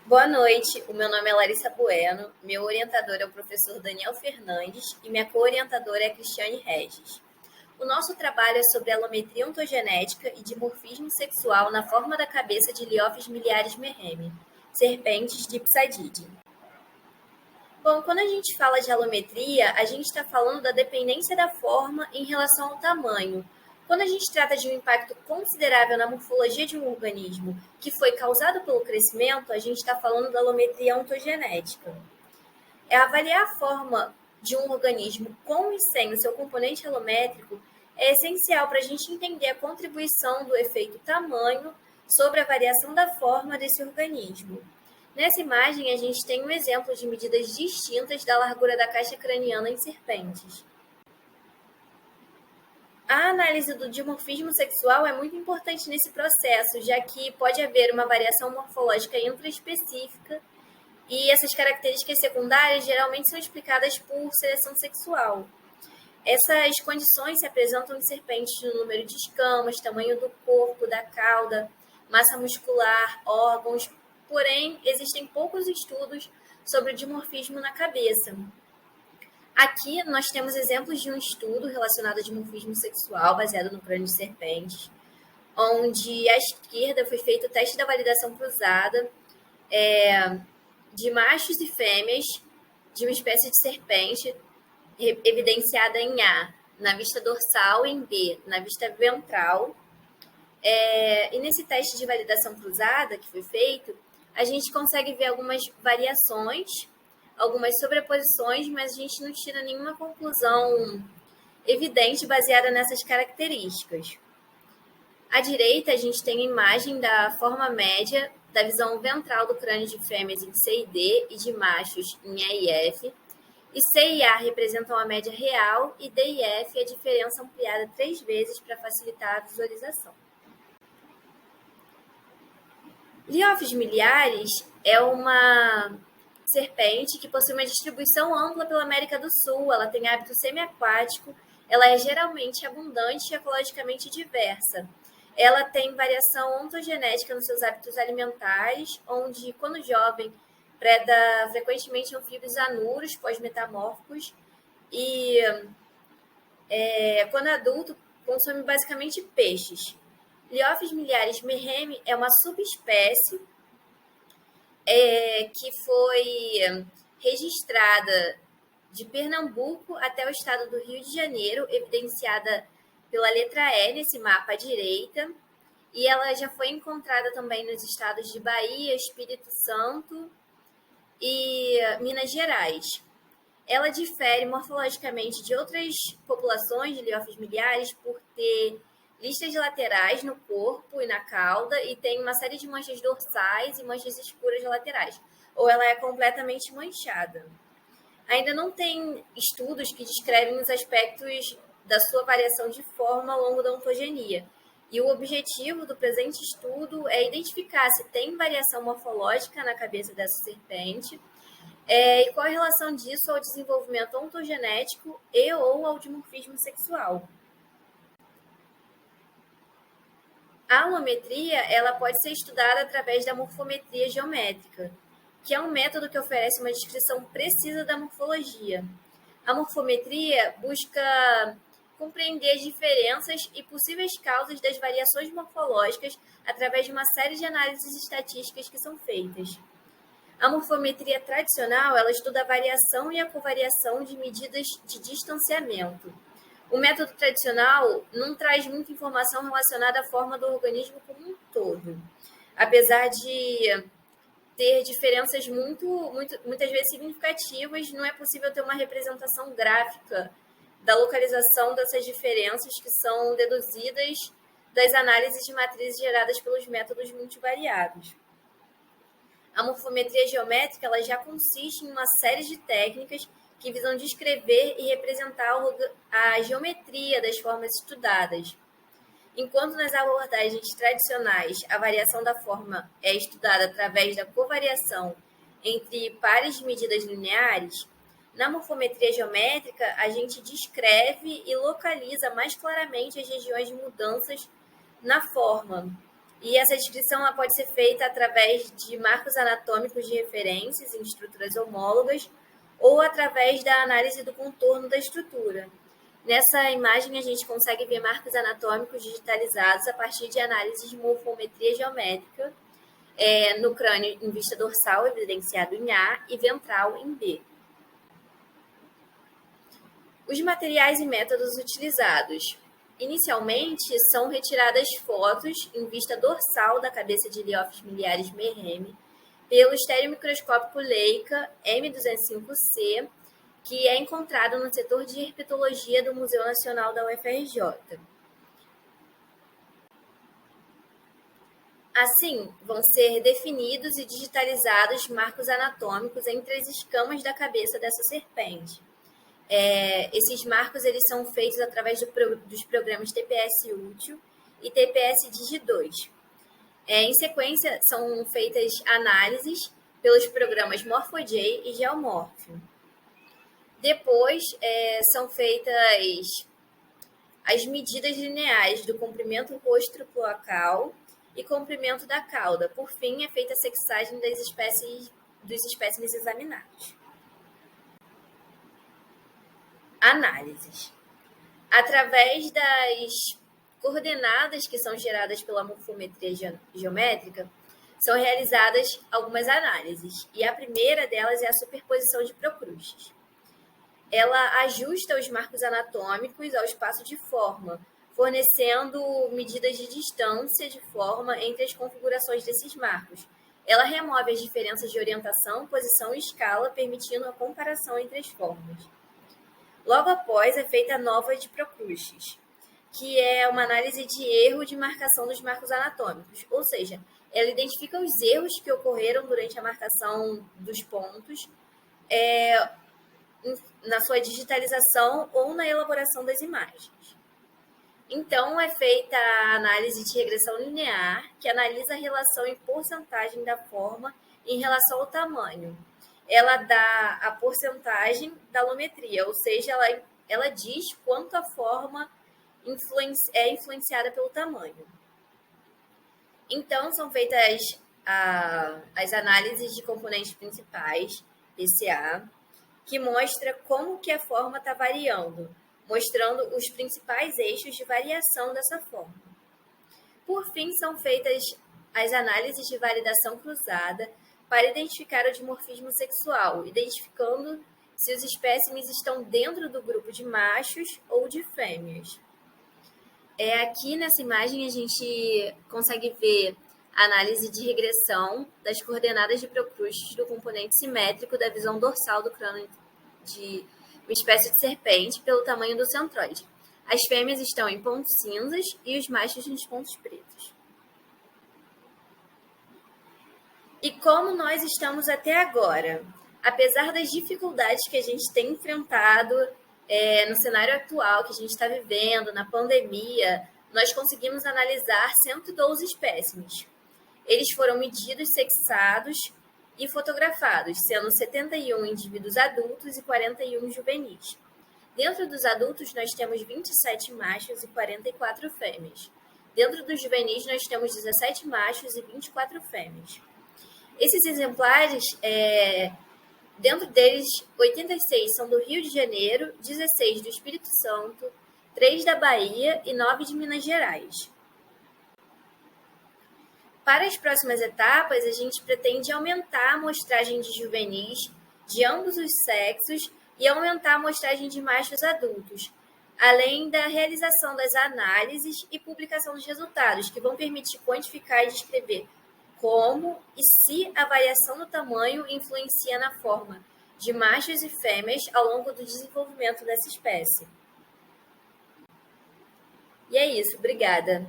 Boa noite, o meu nome é Larissa Bueno, meu orientador é o professor Daniel Fernandes e minha co-orientadora é a Cristiane Regis. O nosso trabalho é sobre alometria ontogenética e dimorfismo sexual na forma da cabeça de Liophes miliaris merremi, serpentes de Psididium. Bom, quando a gente fala de alometria, a gente está falando da dependência da forma em relação ao tamanho. Quando a gente trata de um impacto considerável na morfologia de um organismo que foi causado pelo crescimento, a gente está falando da alometria ontogenética. É avaliar a forma de um organismo com e sem o seu componente alométrico é essencial para a gente entender a contribuição do efeito tamanho sobre a variação da forma desse organismo. Nessa imagem, a gente tem um exemplo de medidas distintas da largura da caixa craniana em serpentes. A análise do dimorfismo sexual é muito importante nesse processo, já que pode haver uma variação morfológica intraespecífica e essas características secundárias geralmente são explicadas por seleção sexual. Essas condições se apresentam em serpentes no número de escamas, tamanho do corpo, da cauda, massa muscular, órgãos, porém, existem poucos estudos sobre o dimorfismo na cabeça. Aqui nós temos exemplos de um estudo relacionado ao dimorfismo sexual baseado no crânio de serpentes, onde à esquerda foi feito o teste da validação cruzada de machos e fêmeas de uma espécie de serpente evidenciada em A, na vista dorsal, e em B, na vista ventral. E nesse teste de validação cruzada que foi feito, a gente consegue ver algumas variações, algumas sobreposições, mas a gente não tira nenhuma conclusão evidente baseada nessas características. À direita, a gente tem a imagem da forma média da visão ventral do crânio de fêmeas em C e D e de machos em E e F. E C e A representam a média real e D e F a diferença ampliada 3 vezes para facilitar a visualização. Liophes miliaris é uma serpente que possui uma distribuição ampla pela América do Sul. Ela tem hábito semiaquático, ela é geralmente abundante e ecologicamente diversa. Ela tem variação ontogenética nos seus hábitos alimentares, onde, quando jovem, preda frequentemente anfíbios anuros pós-metamórficos e, quando adulto, consome basicamente peixes. Liophes miliaris merremi é uma subespécie que foi registrada de Pernambuco até o estado do Rio de Janeiro, evidenciada pela letra E nesse mapa à direita, e ela já foi encontrada também nos estados de Bahia, Espírito Santo e Minas Gerais. Ela difere morfologicamente de outras populações de Liophes miliaris por ter listas laterais no corpo e na cauda e tem uma série de manchas dorsais e manchas escuras laterais, ou ela é completamente manchada. Ainda não tem estudos que descrevem os aspectos da sua variação de forma ao longo da ontogenia. E o objetivo do presente estudo é identificar se tem variação morfológica na cabeça dessa serpente e qual a relação disso ao desenvolvimento ontogenético e ou ao dimorfismo sexual. A alometria ela pode ser estudada através da morfometria geométrica, que é um método que oferece uma descrição precisa da morfologia. A morfometria busca compreender as diferenças e possíveis causas das variações morfológicas através de uma série de análises estatísticas que são feitas. A morfometria tradicional ela estuda a variação e a covariação de medidas de distanciamento. O método tradicional não traz muita informação relacionada à forma do organismo como um todo, apesar de ter diferenças muitas vezes significativas, não é possível ter uma representação gráfica da localização dessas diferenças que são deduzidas das análises de matrizes geradas pelos métodos multivariados. A morfometria geométrica ela já consiste em uma série de técnicas que visam descrever e representar a geometria das formas estudadas. Enquanto nas abordagens tradicionais a variação da forma é estudada através da covariação entre pares de medidas lineares, na morfometria geométrica a gente descreve e localiza mais claramente as regiões de mudanças na forma, E essa descrição ela pode ser feita através de marcos anatômicos de referências em estruturas homólogas ou através da análise do contorno da estrutura. Nessa imagem, a gente consegue ver marcos anatômicos digitalizados a partir de análise de morfometria geométrica no crânio em vista dorsal, evidenciado em A, e ventral em B. Os materiais e métodos utilizados. Inicialmente, são retiradas fotos em vista dorsal da cabeça de Leiopsis miliaris merreme pelo estereomicroscópio Leica M205C, que é encontrado no setor de herpetologia do Museu Nacional da UFRJ. Assim, vão ser definidos e digitalizados marcos anatômicos entre as escamas da cabeça dessa serpente. Esses marcos eles são feitos através dos programas TPS Útil e TPS Digi2. Em sequência, são feitas análises pelos programas MorphoJ e Geomorph. Depois, são feitas as medidas lineares do comprimento rostro-cloacal e comprimento da cauda. Por fim, é feita a sexagem dos espécimes examinados. Análises. Através das coordenadas que são geradas pela morfometria geométrica, são realizadas algumas análises, e a primeira delas é a superposição de procrustes. Ela ajusta os marcos anatômicos ao espaço de forma, fornecendo medidas de distância de forma entre as configurações desses marcos. Ela remove as diferenças de orientação, posição e escala, permitindo a comparação entre as formas. Logo após, é feita a nova de procrustes, que é uma análise de erro de marcação dos marcos anatômicos, ou seja, ela identifica os erros que ocorreram durante a marcação dos pontos na sua digitalização ou na elaboração das imagens. Então, é feita a análise de regressão linear, que analisa a relação em porcentagem da forma em relação ao tamanho. Ela dá a porcentagem da alometria, ou seja, ela diz quanto a forma é influenciada pelo tamanho. Então, são feitas as análises de componentes principais, PCA, que mostra como que a forma está variando, mostrando os principais eixos de variação dessa forma. Por fim, são feitas as análises de validação cruzada para identificar o dimorfismo sexual, identificando se os espécimes estão dentro do grupo de machos ou de fêmeas. Aqui nessa imagem a gente consegue ver a análise de regressão das coordenadas de procrustes do componente simétrico da visão dorsal do crânio de uma espécie de serpente pelo tamanho do centroide. As fêmeas estão em pontos cinzas e os machos nos pontos pretos. E como nós estamos até agora? Apesar das dificuldades que a gente tem enfrentado no cenário atual que a gente está vivendo, na pandemia, nós conseguimos analisar 112 espécimes. Eles foram medidos, sexados e fotografados, sendo 71 indivíduos adultos e 41 juvenis. Dentro dos adultos, nós temos 27 machos e 44 fêmeas. Dentro dos juvenis, nós temos 17 machos e 24 fêmeas. Esses exemplares, dentro deles, 86 são do Rio de Janeiro, 16 do Espírito Santo, 3 da Bahia e 9 de Minas Gerais. Para as próximas etapas, a gente pretende aumentar a amostragem de juvenis de ambos os sexos e aumentar a amostragem de machos adultos, além da realização das análises e publicação dos resultados, que vão permitir quantificar e descrever como e se a variação do tamanho influencia na forma de machos e fêmeas ao longo do desenvolvimento dessa espécie. E é isso, obrigada.